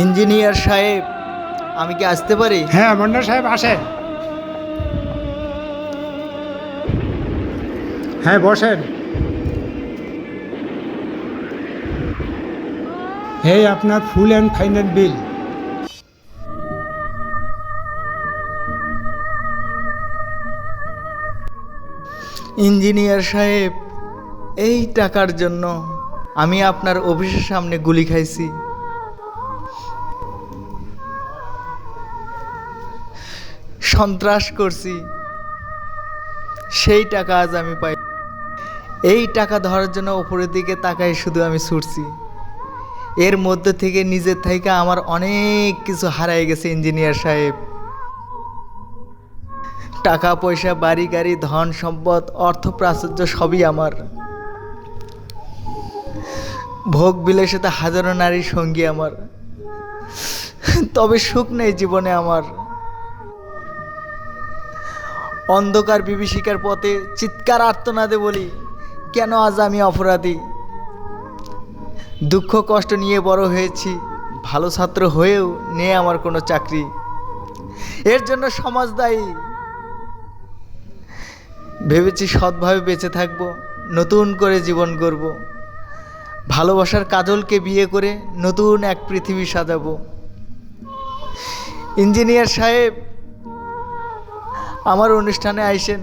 Engineer সাহেব, আমি কি আসতে পারি? হ্যাঁ, মন্ডল সাহেব আসেন। হ্যাঁ, বসেন। এই আপনার full and final bill. Engineer সাহেব, এই টাকার জন্য আমি আপনার অফিসের সামনে গুলি খাইছি, সন্ত্রাস করছি, সেই টাকা আজ আমি পাই। এই টাকা ধরার জন্য উপরের দিকে তাকাই শুধু আমি ছুটছি। এর মধ্যে থেকে নিজের থেকে আমার অনেক কিছু হারাই গেছে ইঞ্জিনিয়ার সাহেব। টাকা পয়সা, বাড়ি গাড়ি, ধন সম্পদ, অর্থ প্রাচুর্য সবই আমার। ভোগ বিলাসিতা হাজারো নারীর সঙ্গী আমার, তবে সুখ নেই জীবনে আমার। অন্ধকার বিভীষিকার পথে চিৎকার আর্তনাদে বলি, কেন আজ আমি অপরাধী? দুঃখ কষ্ট নিয়ে বড় হয়েছি, ভালো ছাত্র হয়েও নেই আমার কোনো চাকরি। এর জন্য সমাজ দায়ী। ভেবেছি সৎভাবে বেঁচে থাকব, নতুন করে জীবন গড়ব, ভালোবাসার কাজলকে বিয়ে করে নতুন এক পৃথিবী সাজাবো। ইঞ্জিনিয়ার সাহেব, আমার অনুষ্ঠানে আইসেন,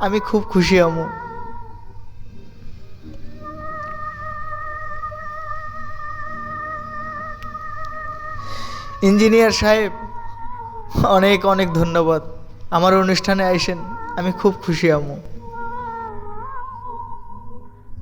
আমি খুব খুশি হব। ইঞ্জিনিয়ার সাহেব, অনেক অনেক ধন্যবাদ। আমার অনুষ্ঠানে আইসেন, আমি খুব খুশি হব।